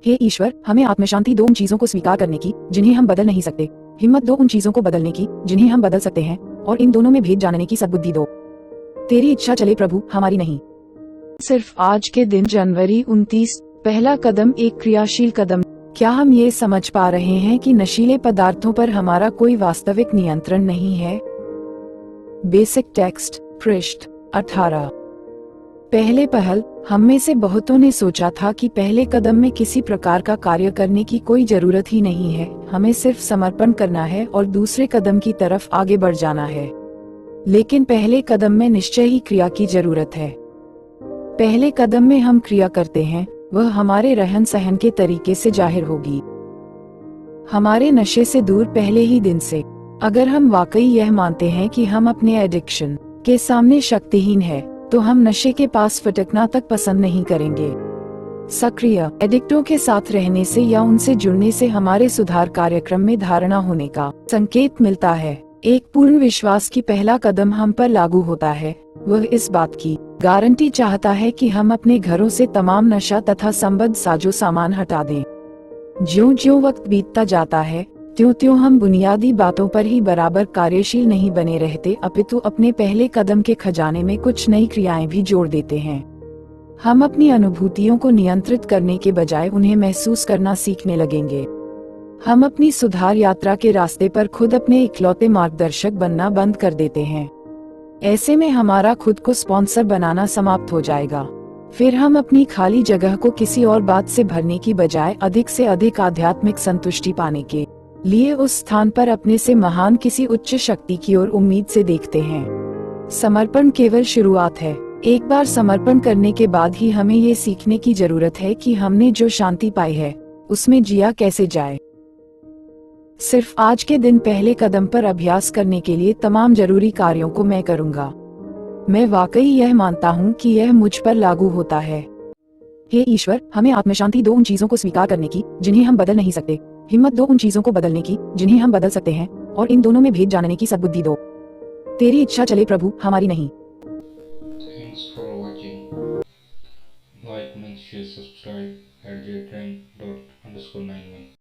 हे ईश्वर, हमें आत्मशांति दो उन चीजों को स्वीकार करने की जिन्हें हम बदल नहीं सकते, हिम्मत दो उन चीजों को बदलने की जिन्हें हम बदल सकते हैं, और इन दोनों में भेद जानने की सद्बुद्धि दो। तेरी इच्छा चले प्रभु, हमारी नहीं। सिर्फ आज के दिन जनवरी 29, पहला कदम एक क्रियाशील कदम। क्या हम ये समझ पा रहे हैं कि नशीले पदार्थों पर हमारा कोई वास्तविक नियंत्रण नहीं है? बेसिक टेक्स्ट, पृष्ठ 18। पहले पहल, हम में से बहुतों ने सोचा था कि पहले कदम में किसी प्रकार का कार्य करने की कोई जरूरत ही नहीं है, हमें सिर्फ समर्पण करना है और दूसरे कदम की तरफ आगे बढ़ जाना है। लेकिन पहले कदम में निश्चय ही क्रिया की जरूरत है। पहले कदम में हम क्रिया करते हैं, वह हमारे रहन सहन के तरीके से जाहिर होगी, हमारे नशे से दूर पहले ही दिन से। अगर हम वाकई यह मानते हैं कि हम अपने एडिक्शन के सामने शक्तिहीन है, तो हम नशे के पास फटकना तक पसंद नहीं करेंगे। सक्रिय एडिक्टों के साथ रहने से या उनसे जुड़ने से हमारे सुधार कार्यक्रम में धारणा होने का संकेत मिलता है। एक पूर्ण विश्वास की पहला कदम हम पर लागू होता है, वह इस बात की गारंटी चाहता है कि हम अपने घरों से तमाम नशा तथा संबद्ध साजो सामान हटा दें। ज्यों-ज्यों वक्त बीतता जाता है, त्यों-त्यों हम बुनियादी बातों पर ही बराबर कार्यशील नहीं बने रहते, अपितु अपने पहले कदम के खजाने में कुछ नई क्रियाएं भी जोड़ देते हैं। हम अपनी अनुभूतियों को नियंत्रित करने के बजाय उन्हें महसूस करना सीखने लगेंगे। हम अपनी सुधार यात्रा के रास्ते पर खुद अपने इकलौते मार्गदर्शक बनना बंद कर देते हैं। ऐसे में हमारा खुद को स्पॉन्सर बनाना समाप्त हो जाएगा। फिर हम अपनी खाली जगह को किसी और बात से भरने की बजाय अधिक से अधिक आध्यात्मिक संतुष्टि पाने के लिए उस स्थान पर अपने से महान किसी उच्च शक्ति की ओर उम्मीद से देखते हैं। समर्पण केवल शुरुआत है। एक बार समर्पण करने के बाद ही हमें ये सीखने की जरूरत है कि हमने जो शांति पाई है, उसमें जिया कैसे जाए। सिर्फ आज के दिन पहले कदम पर अभ्यास करने के लिए तमाम जरूरी कार्यों को मैं करूंगा। मैं वाकई यह मानता हूँ कि यह मुझ पर लागू होता है। हे ईश्वर, हमें आत्मशांति दो उन चीजों को स्वीकार करने की जिन्हें हम बदल नहीं सकते, हिम्मत दो उन चीजों को बदलने की जिन्हें हम बदल सकते हैं, और इन दोनों में भेद जानने की सद्बुद्धि दो। तेरी इच्छा चले प्रभु, हमारी नहीं। Thanks for watching. Like, make sure, subscribe at j_train_91.